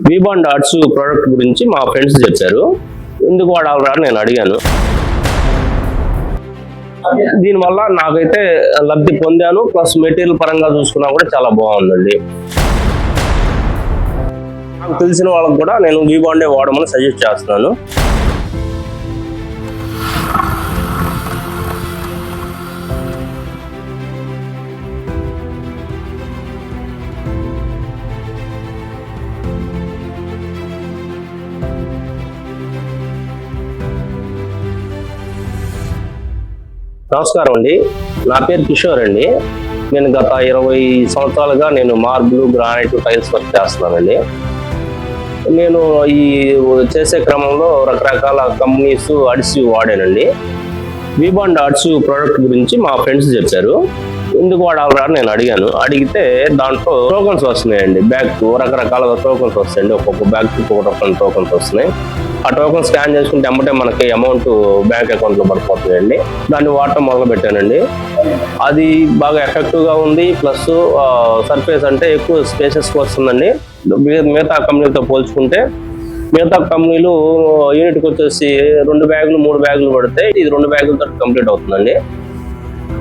వీబాండ్ arts product గురించి మా friends చెప్పారు. ఎందుకు వాడాలరా నేను అడిగాను. దీనివల్ల నాకైతే లబ్ధి పొందాను. ప్లస్ మెటీరియల్ పరంగా చూసుకున్నా కూడా చాలా బాగుందండి. నాకు తెలిసిన వాళ్ళకి కూడా నేను వీబాండే వాడమని సజెస్ట్ చేస్తున్నాను. నమస్కారం అండి, నా పేరు కిషోర్ అండి. నేను గత 20 సంవత్సరాలుగా నేను మార్బుల్, గ్రానైట్, టైల్స్ వర్క్ చేస్తున్నానండి. నేను ఈ చేసే క్రమంలో రకరకాల కంపెనీస్ అడిసివ్ వాడానండి. వీబాండ్ ఆర్ట్స్ ప్రోడక్ట్ గురించి మా ఫ్రెండ్స్ చెప్పారు. ఎందుకు వాడాలరా నేను అడిగాను. అడిగితే దాంట్లో టోకన్స్ వస్తున్నాయండి. బ్యాగ్ రకరకాల టోకన్స్ వస్తాయండి. ఒక్కొక్క బ్యాగ్ ఒక్కొక్క టోకన్స్ వస్తున్నాయి. ఆ టోకన్ స్కాన్ చేసుకుంటే ఎమ్మటే మనకి అమౌంట్ బ్యాంక్ అకౌంట్లో పడిపోతుందండి. దాన్ని వాడటం మొదలు పెట్టానండి. అది బాగా ఎఫెక్టివ్గా ఉంది. ప్లస్ సర్ఫేస్ అంటే ఎక్కువ స్పేసెస్ వస్తుందండి. మిగతా కంపెనీలతో పోల్చుకుంటే మిగతా కంపెనీలు యూనిట్కి వచ్చేసి 2 బ్యాగులు 3 బ్యాగులు పడితే ఇది 2 బ్యాగులతో కంప్లీట్ అవుతుందండి.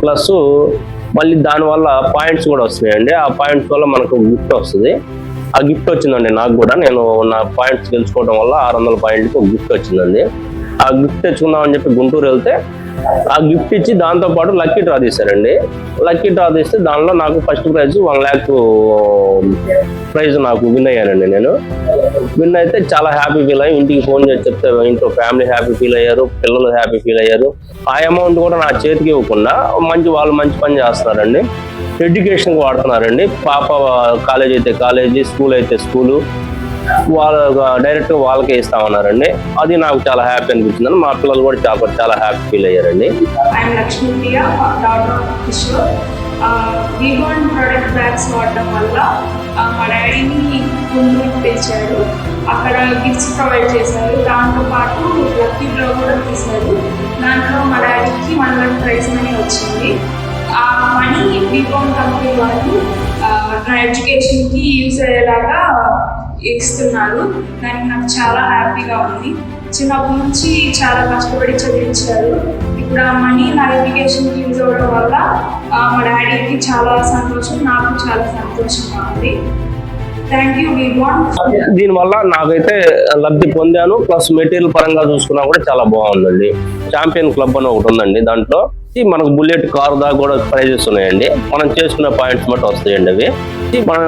ప్లస్ మళ్ళీ దానివల్ల పాయింట్స్ కూడా వస్తున్నాయండి. ఆ పాయింట్స్ వల్ల మనకు గిఫ్ట్ వస్తుంది. ఆ గిఫ్ట్ వచ్చిందండి నాకు కూడా. నేను నా పాయింట్స్ గెలుచుకోవడం వల్ల 600 పాయింట్కి ఒక గిఫ్ట్ వచ్చిందండి. ఆ గిఫ్ట్ తెచ్చుకుందామని చెప్పి గుంటూరు వెళ్తే ఆ గిఫ్ట్ ఇచ్చి దాంతోపాటు లక్కీ డ్రా తీశారండి. లక్కీ డ్రా తీస్తే దానిలో నాకు ఫస్ట్ ప్రైజ్ 1 lakh ప్రైజ్ నాకు విన్ అయ్యానండి. నేను విన్ అయితే చాలా హ్యాపీ ఫీల్ అయ్యి ఇంటికి ఫోన్ చేసి చెప్తే ఇంట్లో ఫ్యామిలీ హ్యాపీ ఫీల్ అయ్యారు, పిల్లలు హ్యాపీ ఫీల్ అయ్యారు. ఆ అమౌంట్ కూడా నా చేతికి ఇవ్వకుండా వాళ్ళు మంచి పని చేస్తున్నారండి. ఎడ్యుకేషన్కి వాడుతున్నారండి. పాప కాలేజ్ అయితే కాలేజీ, స్కూల్ అయితే స్కూలు, వాళ్ళ డైరెక్ట్ వాళ్ళకే ఇస్తామన్నారండి. అది నాకు చాలా హ్యాపీ అనిపించిందని మా పిల్లలు కూడా చాలా హ్యాపీ ఫీల్ అయ్యారండి. వీబాండ్ ప్రోడక్ట్ బ్యాగ్స్ వాడటం వల్ల మా డాడీని గుంటూరుకి తెచ్చారు. అక్కడ గిఫ్ట్స్ ప్రొవైడ్ చేశారు. దాంతోపాటు లక్కీ డ్రా కూడా తీశారు. దాంట్లో మా డాడీకి 1 lakh ప్రైజ్ మనీ వచ్చింది. ఆ మనీ వీబాండ్ కంపెనీ వాళ్ళు నా ఎడ్యుకేషన్కి యూజ్ అయ్యేలాగా ఇస్తున్నారు. దానికి నాకు చాలా హ్యాపీగా ఉంది. చిన్నప్పటి నుంచి చాలా కష్టపడి చదివించారు. ఇప్పుడు ఆ మనీ నా ఎడ్యుకేషన్కి యూజ్ అవ్వడం వల్ల మా డాడీకి చాలా సంతోషం, నాకు చాలా సంతోషంగా ఉంది. థ్యాంక్ యూ వీబాండ్. దీనివల్ల నాకైతే లబ్ధి పొందాను. ప్లస్ మెటీరియల్ పరంగా చూసుకున్నా కూడా చాలా బాగుందండి. ఛాంపియన్ క్లబ్ అని ఒకటి ఉందండి. దాంట్లో మనకు బుల్లెట్ కార్ దాకా కూడా ప్రైజెస్ ఉన్నాయండి. మనం చేసుకునే పాయింట్స్ బట్టి వస్తాయండి. అవి మనం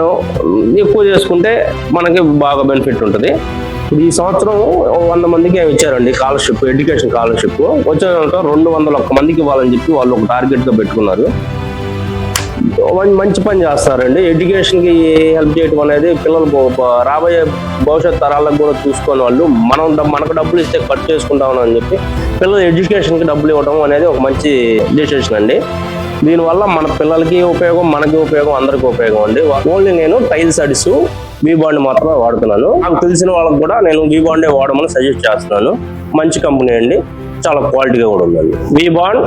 ఎక్కువ చేసుకుంటే మనకి బాగా బెనిఫిట్ ఉంటుంది. ఇప్పుడు ఈ సంవత్సరం 100 మందికి ఇచ్చారండి స్కాలర్షిప్, ఎడ్యుకేషన్ స్కాలర్షిప్. వచ్చే 201 మందికి ఇవ్వాలని చెప్పి వాళ్ళు ఒక టార్గెట్గా పెట్టుకున్నారు. మంచి పని చేస్తారండి. ఎడ్యుకేషన్కి హెల్ప్ చేయడం అనేది పిల్లలు రాబోయే భవిష్యత్ తరాలకు కూడా చూసుకునే వాళ్ళు మనకు డబ్బులు ఇస్తే ఖర్చు చేసుకుంటామని అని చెప్పి పిల్లలు ఎడ్యుకేషన్కి డబ్బులు ఇవ్వడం అనేది ఒక మంచి డెసిషన్ అండి. దీనివల్ల మన పిల్లలకి ఉపయోగం, మనకి ఉపయోగం, అందరికీ ఉపయోగం అండి. ఓన్లీ నేను టైల్స్ అడిస్ వీబాండ్ మాత్రమే వాడుతున్నాను. నాకు తెలిసిన వాళ్ళకి కూడా నేను వీబాండే వాడమని సజెస్ట్ చేస్తున్నాను. మంచి కంపెనీ అండి, చాలా క్వాలిటీగా కూడా ఉందండి. వీబాండ్.